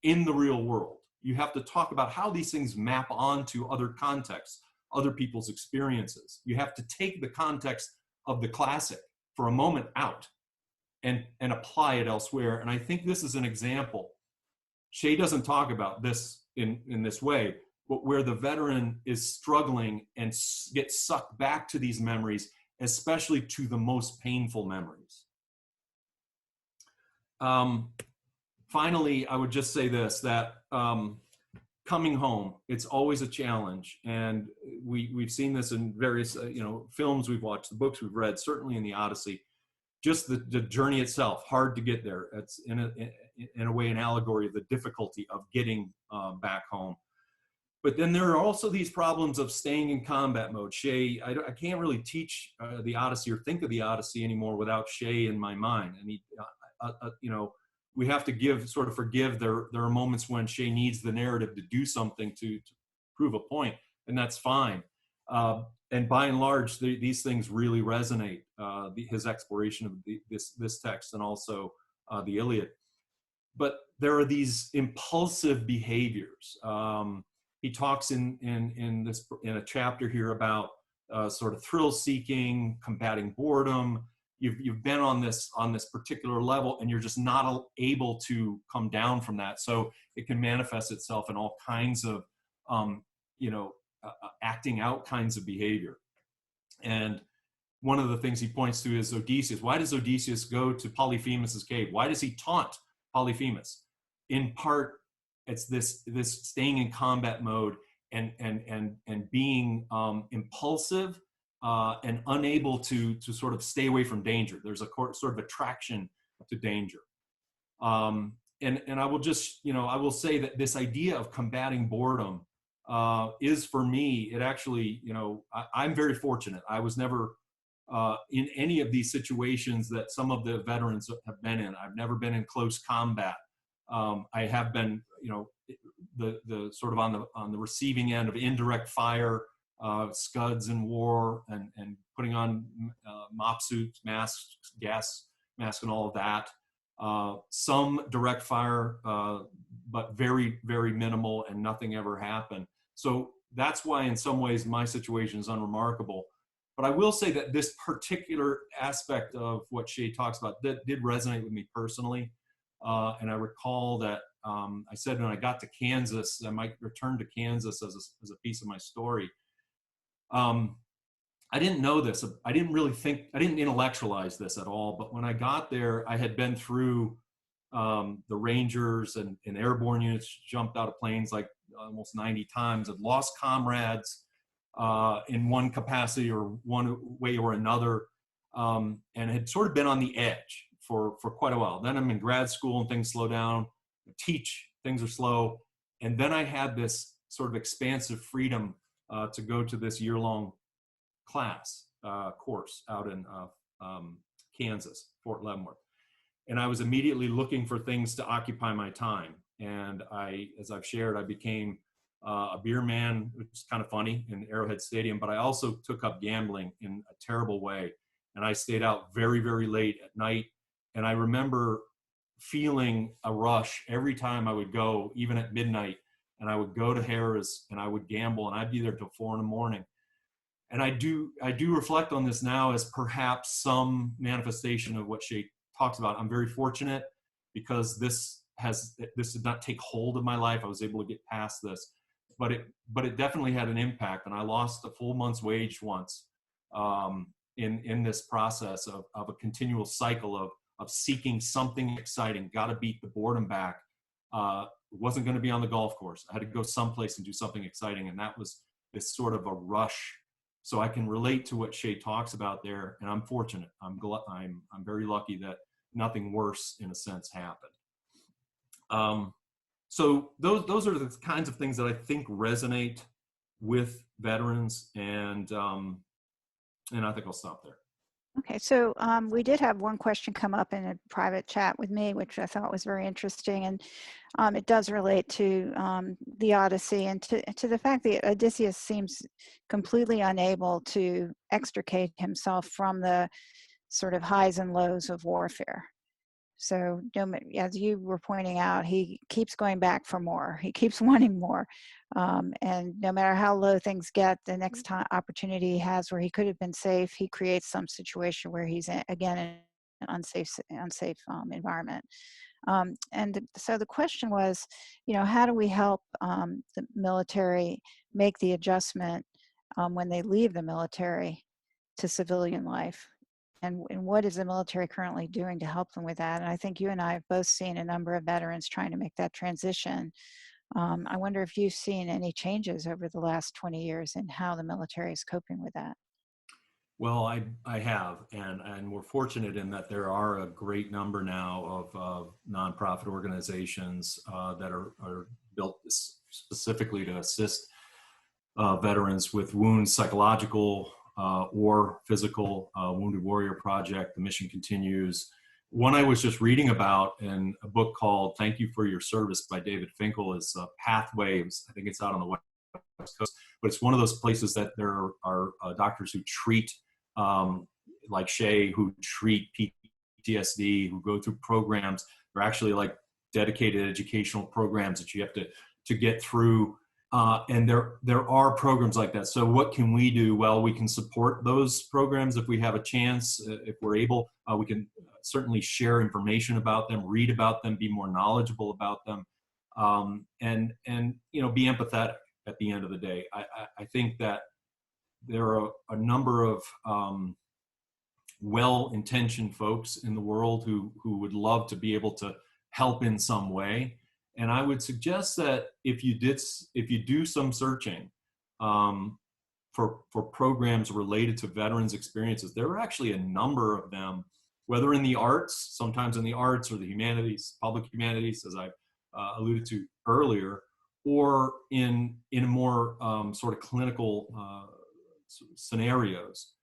in the real world. You have to talk about how these things map onto other contexts, other people's experiences. You have to take the context of the classic for a moment out and apply it elsewhere. And I think this is an example. Shea doesn't talk about this in this way, but where the veteran is struggling and gets sucked back to these memories, especially to the most painful memories. Finally, I would just say this, that coming home, it's always a challenge. And we've seen this in various films we've watched, the books we've read, certainly in the Odyssey. Just the journey itself, hard to get there. It's in a way an allegory of the difficulty of getting back home. But then there are also these problems of staying in combat mode. Shea, I can't really teach the Odyssey or think of the Odyssey anymore without Shea in my mind. I mean, we have to forgive. There are moments when Shea needs the narrative to do something to prove a point, and that's fine. And by and large, these things really resonate. His exploration of this text and also the Iliad. But there are these impulsive behaviors. He talks in a chapter here about sort of thrill-seeking, combating boredom. You've been on this particular level, and you're just not able to come down from that. So it can manifest itself in all kinds of acting out kinds of behavior. And one of the things he points to is Odysseus. Why does Odysseus go to Polyphemus's cave? Why does he taunt Polyphemus? In part, it's this staying in combat mode and being impulsive and unable to sort of stay away from danger. There's a sort of attraction to danger. And I will just, I will say that this idea of combating boredom is, for me, it actually, I'm very fortunate. I was never in any of these situations that some of the veterans have been in. I've never been in close combat. I have been, the sort of on the receiving end of indirect fire, scuds in war, and putting on mop suits, masks, gas mask, and all of that. Some direct fire, but very, very minimal, and nothing ever happened. So that's why in some ways my situation is unremarkable. But I will say that this particular aspect of what Shea talks about that did resonate with me personally. And I recall that I said when I got to Kansas, I might return to Kansas as a piece of my story. I didn't know this. I didn't really think, I didn't intellectualize this at all. But when I got there, I had been through the Rangers and airborne units, jumped out of planes like almost 90 times, had lost comrades in one capacity or one way or another, and had sort of been on the edge for quite a while. Then I'm in grad school and things slow down. I teach, things are slow. And then I had this sort of expansive freedom to go to this year-long class course out in Kansas, Fort Leavenworth. And I was immediately looking for things to occupy my time. And as I've shared, I became a beer man, which is kind of funny, in Arrowhead Stadium, but I also took up gambling in a terrible way. And I stayed out very, very late at night. And I remember feeling a rush every time I would go, even at midnight, and I would go to Harrah's and I would gamble, and I'd be there till 4 a.m. And I do reflect on this now as perhaps some manifestation of what Shea talks about. I'm very fortunate because this this did not take hold of my life. I was able to get past this, but it definitely had an impact. And I lost a full month's wage once in this process of a continual cycle of seeking something exciting. Got to beat the boredom back. Wasn't going to be on the golf course. I had to go someplace and do something exciting, and that was this sort of a rush. So I can relate to what Shay talks about there, and I'm fortunate. I'm very lucky that nothing worse, in a sense, happened. So those are the kinds of things that I think resonate with veterans, and I think I'll stop there. Okay, so we did have one question come up in a private chat with me, which I thought was very interesting, and it does relate to the Odyssey and to the fact that Odysseus seems completely unable to extricate himself from the sort of highs and lows of warfare. So as you were pointing out, he keeps going back for more. He keeps wanting more. And no matter how low things get, the next time opportunity he has where he could have been safe, he creates some situation where he's again in an unsafe environment. And so the question was, how do we help the military make the adjustment when they leave the military to civilian life? And what is the military currently doing to help them with that? And I think you and I have both seen a number of veterans trying to make that transition. I wonder if you've seen any changes over the last 20 years in how the military is coping with that. Well, I have, and we're fortunate in that there are a great number now of nonprofit organizations that are built specifically to assist veterans with wounds, psychological or physical. Wounded Warrior Project, The Mission Continues. One I was just reading about in a book called Thank You for Your Service by David Finkel is Pathways. I think it's out on the West Coast, but it's one of those places that there are doctors who treat, like Shay, who treat PTSD, who go through programs. They're actually like dedicated educational programs that you have to get through. And there are programs like that. So what can we do? Well, we can support those programs if we have a chance, if we're able. We can certainly share information about them, read about them, be more knowledgeable about them, and be empathetic at the end of the day. I think that there are a number of well-intentioned folks in the world who would love to be able to help in some way. And I would suggest that if you do some searching for programs related to veterans' experiences, there are actually a number of them, whether in the arts, sometimes in the arts or the humanities, public humanities, as I alluded to earlier, or in more sort of clinical scenarios.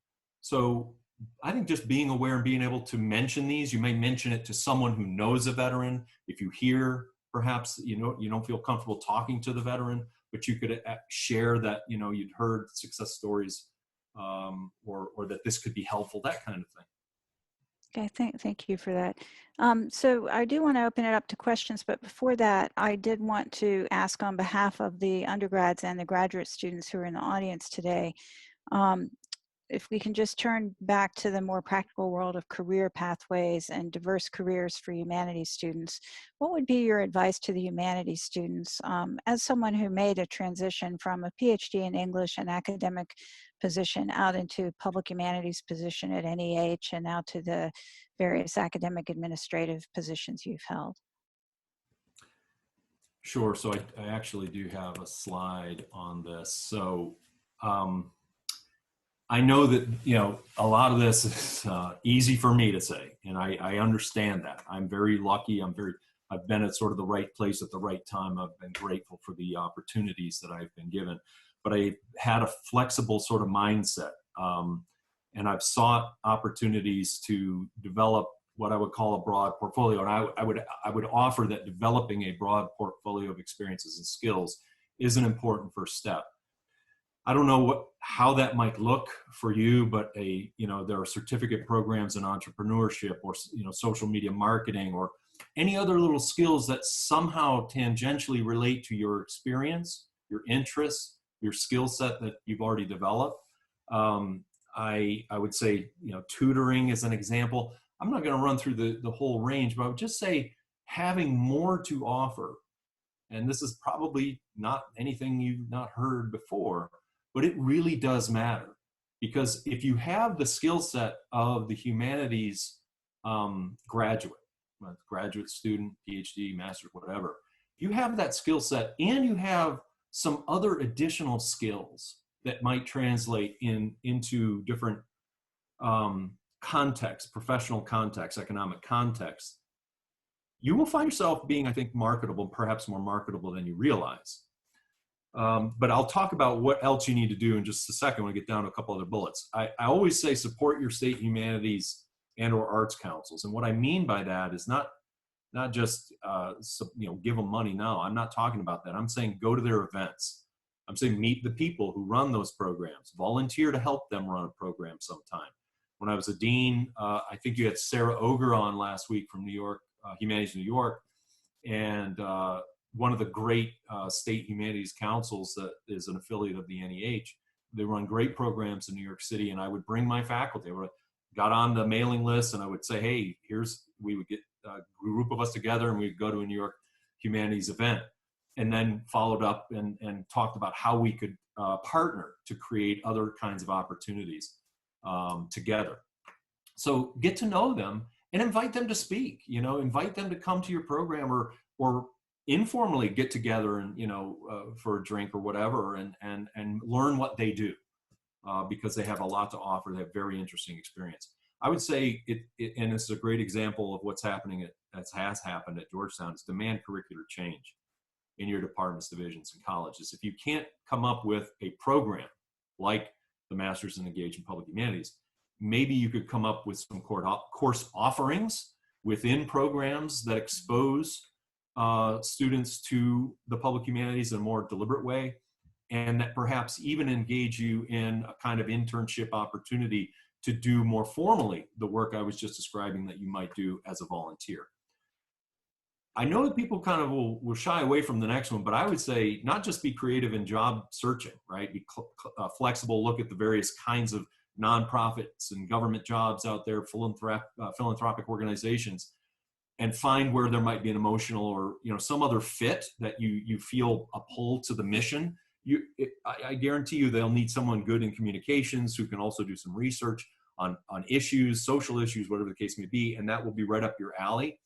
So I think just being aware and being able to mention these, you may mention it to someone who knows a veteran. If you hear, perhaps, you don't feel comfortable talking to the veteran, but you could share that, you'd heard success stories or that this could be helpful, that kind of thing. Okay, thank you for that. So I do want to open it up to questions, but before that, I did want to ask on behalf of the undergrads and the graduate students who are in the audience today, if we can just turn back to the more practical world of career pathways and diverse careers for humanities students, what would be your advice to the humanities students as someone who made a transition from a PhD in English and academic position out into public humanities position at NEH and now to the various academic administrative positions you've held? Sure. So I actually do have a slide on this. So I know that, a lot of this is easy for me to say, and I understand that. I'm very lucky. I've been at sort of the right place at the right time. I've been grateful for the opportunities that I've been given, but I had a flexible sort of mindset. And I've sought opportunities to develop what I would call a broad portfolio. And I would offer that developing a broad portfolio of experiences and skills is an important first step. I don't know how that might look for you, but there are certificate programs in entrepreneurship or, social media marketing or any other little skills that somehow tangentially relate to your experience, your interests, your skill set that you've already developed. I would say, tutoring is an example. I'm not going to run through the whole range, but I would just say having more to offer. And this is probably not anything you've not heard before, but it really does matter. Because if you have the skill set of the humanities graduate, graduate student, PhD, master's, whatever, if you have that skill set and you have some other additional skills that might translate into different contexts, professional contexts, economic contexts, you will find yourself being, I think, marketable, perhaps more marketable than you realize. But I'll talk about what else you need to do in just a second when I get down to a couple other bullets. I always say support your state humanities and or arts councils. And what I mean by that is not just give them money. No, I'm not talking about that. I'm saying go to their events. I'm saying meet the people who run those programs. Volunteer to help them run a program sometime. When I was a dean, I think you had Sarah Oger on last week from New York, Humanities New York, and one of the great state humanities councils that is an affiliate of the NEH. They run great programs in New York City, and I would bring my faculty. I got on the mailing list, and I would say, hey, we would get a group of us together, and we'd go to a New York humanities event, and then followed up and talked about how we could partner to create other kinds of opportunities together. So get to know them and invite them to speak, invite them to come to your program or informally get together and, for a drink or whatever and learn what they do because they have a lot to offer. They have very interesting experience. I would say and this is a great example of what's happening that has happened at Georgetown, is demand curricular change in your departments, divisions, and colleges. If you can't come up with a program like the Masters in Engagement Public Humanities, maybe you could come up with some course offerings within programs that expose students to the public humanities in a more deliberate way, and that perhaps even engage you in a kind of internship opportunity to do more formally the work I was just describing that you might do as a volunteer. I know that people kind of will shy away from the next one, but I would say not just be creative in job searching, right? Be flexible, look at the various kinds of nonprofits and government jobs out there, philanthropic organizations, and find where there might be an emotional or some other fit that you feel a pull to the mission. I guarantee you they'll need someone good in communications who can also do some research on issues, social issues, whatever the case may be, and that will be right up your alley.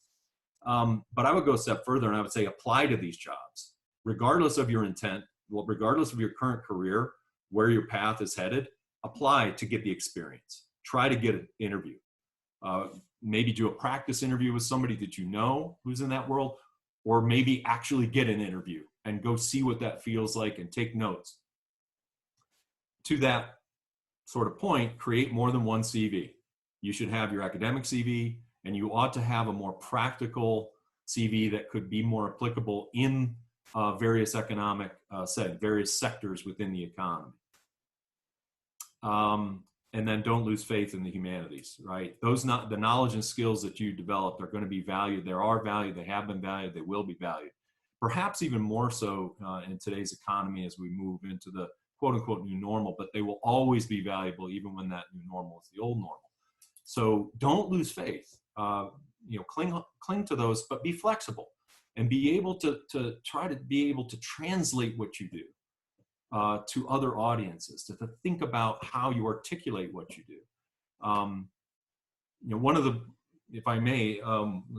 But I would go a step further and I would say apply to these jobs, regardless of your intent, regardless of your current career, where your path is headed. Apply to get the experience. Try to get an interview. Maybe do a practice interview with somebody that you know who's in that world, or maybe actually get an interview and go see what that feels like and take notes. To that sort of point, create more than one CV. You should have your academic CV, and you ought to have a more practical CV that could be more applicable in various economic settings, various sectors within the economy. And then don't lose faith in the humanities, right? The knowledge and skills that you developed are going to be valued. There are valued, they have been valued, they will be valued. Perhaps even more so in today's economy as we move into the quote unquote new normal, but they will always be valuable even when that new normal is the old normal. So don't lose faith. Cling to those, but be flexible and be able to try to be able to translate what you do to other audiences, to think about how you articulate what you do. One of the, if I may,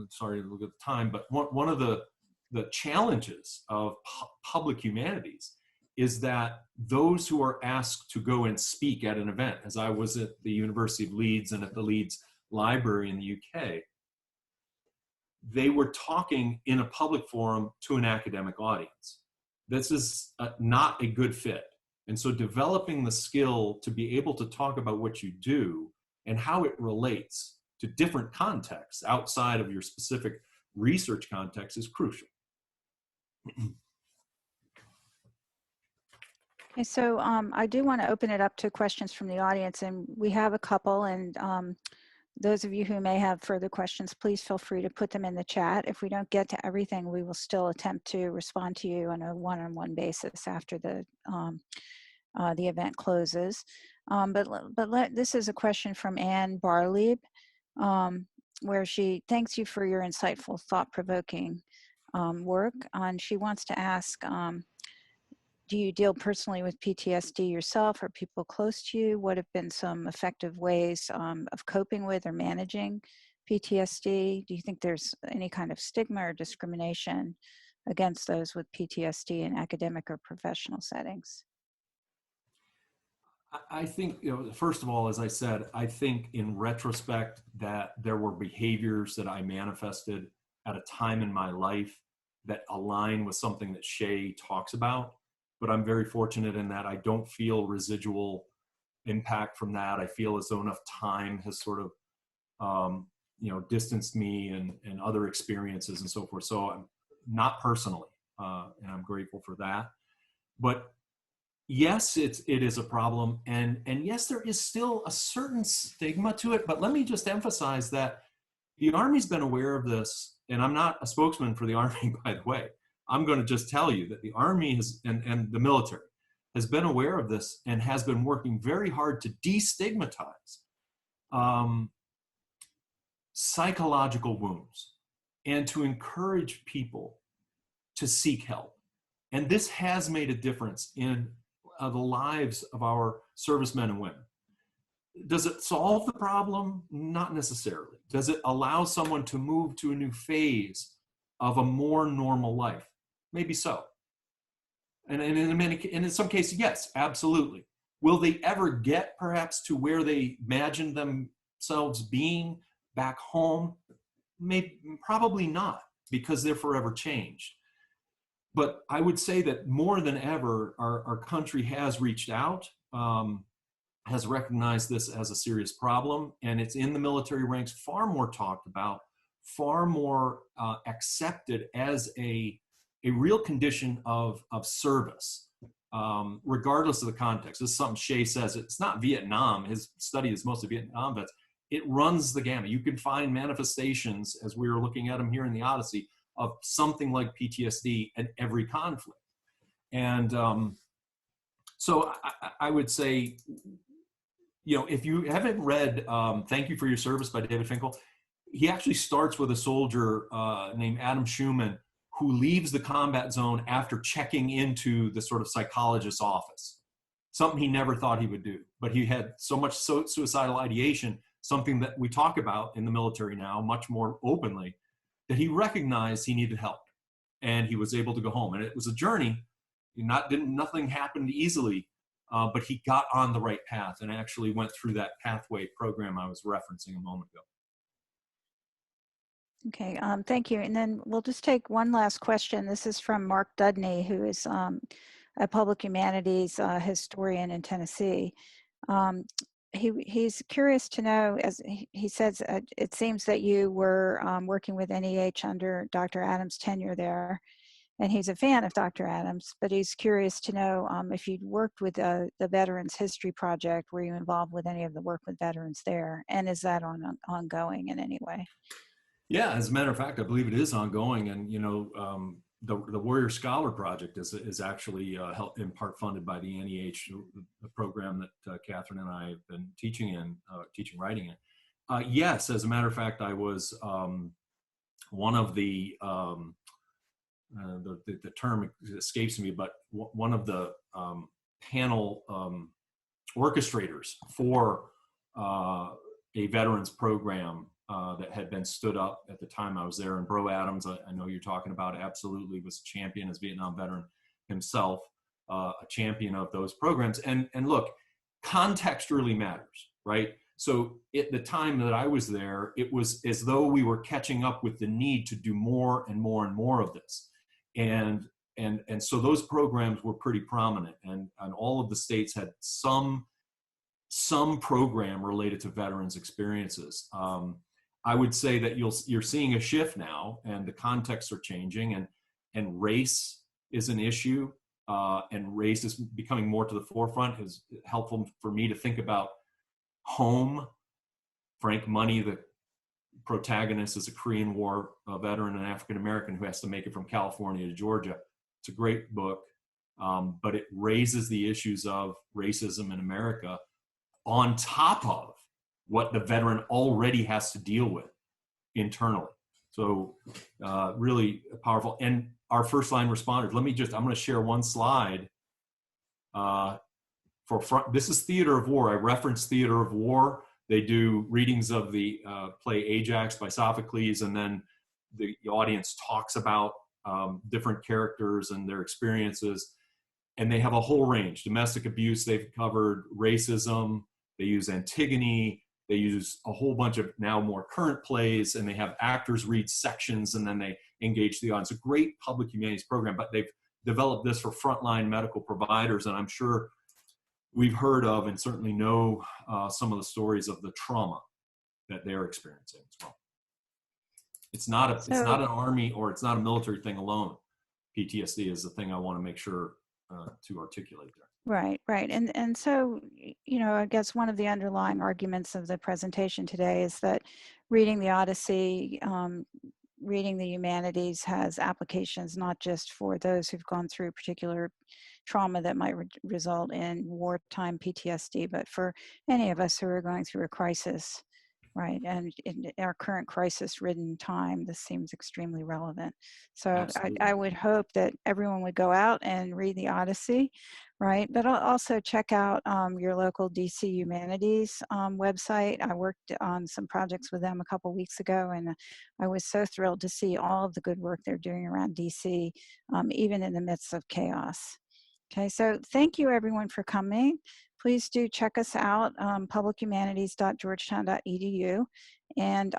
sorry to look at the time, but one of the challenges of public humanities is that those who are asked to go and speak at an event, as I was at the University of Leeds and at the Leeds Library in the UK, they were talking in a public forum to an academic audience. This is not a good fit. And so developing the skill to be able to talk about what you do and how it relates to different contexts outside of your specific research context is crucial. Okay, so I do want to open it up to questions from the audience, and we have a couple, and those of you who may have further questions, please feel free to put them in the chat. If we don't get to everything, we will still attempt to respond to you on a one-on-one basis after the event closes. This is a question from Anne Barlieb. where she thanks you for your insightful, thought-provoking work. And she wants to ask, do you deal personally with PTSD yourself or people close to you? What have been some effective ways of coping with or managing PTSD? Do you think there's any kind of stigma or discrimination against those with PTSD in academic or professional settings? I think, first of all, as I said, I think in retrospect that there were behaviors that I manifested at a time in my life that align with something that Shay talks about. But I'm very fortunate in that I don't feel residual impact from that. I feel as though enough time has sort of, distanced me and other experiences and so forth. So I'm not personally, and I'm grateful for that. But yes, it is a problem. And yes, there is still a certain stigma to it. But let me just emphasize that the Army's been aware of this. And I'm not a spokesman for the Army, by the way. I'm going to just tell you that the Army has, and the military has been aware of this and has been working very hard to destigmatize psychological wounds and to encourage people to seek help. And this has made a difference in the lives of our servicemen and women. Does it solve the problem? Not necessarily. Does it allow someone to move to a new phase of a more normal life? Maybe so. And in some cases, yes, absolutely. Will they ever get perhaps to where they imagined themselves being back home? Maybe, probably not, because they're forever changed. But I would say that more than ever, our country has reached out, has recognized this as a serious problem, and it's in the military ranks far more talked about, far more accepted as a real condition of service, regardless of the context. This is something Shay says. It's not Vietnam. His study is mostly Vietnam vets. It runs the gamut. You can find manifestations, as we were looking at them here in the Odyssey, of something like PTSD in every conflict. And so I would say, if you haven't read Thank You for Your Service by David Finkel, he actually starts with a soldier named Adam Schumann who leaves the combat zone after checking into the sort of psychologist's office, something he never thought he would do. But he had so much suicidal ideation, something that we talk about in the military now much more openly, that he recognized he needed help, and he was able to go home. And it was a journey. Nothing happened easily, but he got on the right path and actually went through that pathway program I was referencing a moment ago. Okay, thank you. And then we'll just take one last question. This is from Mark Dudney, who is a public humanities historian in Tennessee. He's curious to know, as he says, it seems that you were working with NEH under Dr. Adams' tenure there, and he's a fan of Dr. Adams, but he's curious to know if you'd worked with the Veterans History Project. Were you involved with any of the work with veterans there? And is that ongoing in any way? Yeah, as a matter of fact, I believe it is ongoing. And, the Warrior Scholar Project is actually in part funded by the NEH, the program that Catherine and I have been teaching writing in. Yes, as a matter of fact, I was one of the term escapes me, but one of the panel orchestrators for a veterans program that had been stood up at the time I was there. And Bro Adams, I know you're talking about, absolutely was a champion as a Vietnam veteran himself, a champion of those programs. And look, context really matters, right? So at the time that I was there, it was as though we were catching up with the need to do more and more and more of this. And so those programs were pretty prominent, and all of the states had some program related to veterans experiences. I would say that you're seeing a shift now, and the contexts are changing, and race is an issue, and race is becoming more to the forefront. Is helpful for me to think about home. Frank Money, the protagonist, is a Korean War veteran, an African American who has to make it from California to Georgia. It's a great book, but it raises the issues of racism in America on top of what the veteran already has to deal with. internally. So really powerful. And our first line responders, I'm going to share one slide this is Theater of War. I reference Theater of War. They do readings of the play Ajax by Sophocles, and then the audience talks about different characters and their experiences. And they have a whole range. Domestic abuse, they've covered racism, they use Antigone, they use a whole bunch of now more current plays, and they have actors read sections and then they engage the audience. A great public humanities program, but they've developed this for frontline medical providers, and I'm sure we've heard of and certainly know some of the stories of the trauma that they're experiencing as well. It's not an army or it's not a military thing alone. PTSD is the thing I want to make sure to articulate there. Right. And so, I guess one of the underlying arguments of the presentation today is that reading the Odyssey, reading the Humanities has applications not just for those who've gone through particular trauma that might result in wartime PTSD, but for any of us who are going through a crisis, right? And in our current crisis-ridden time, this seems extremely relevant. So I would hope that everyone would go out and read the Odyssey, right? But I'll also check out your local DC Humanities website. I worked on some projects with them a couple weeks ago, and I was so thrilled to see all of the good work they're doing around DC, even in the midst of chaos. Okay, so thank you everyone for coming. Please do check us out, publichumanities.georgetown.edu, and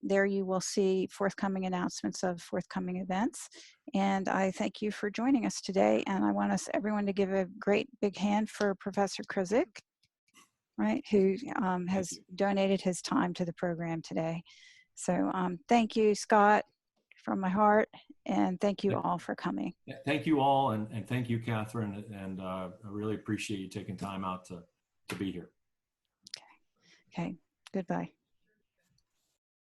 there you will see forthcoming announcements of forthcoming events. And I thank you for joining us today, and I want everyone to give a great big hand for Professor Krawczyk, right, who has donated his time to the program today. So thank you, Scott, from my heart, and thank you all for coming. Thank you all, and thank you, Catherine, and I really appreciate you taking time out to be here. Okay, goodbye.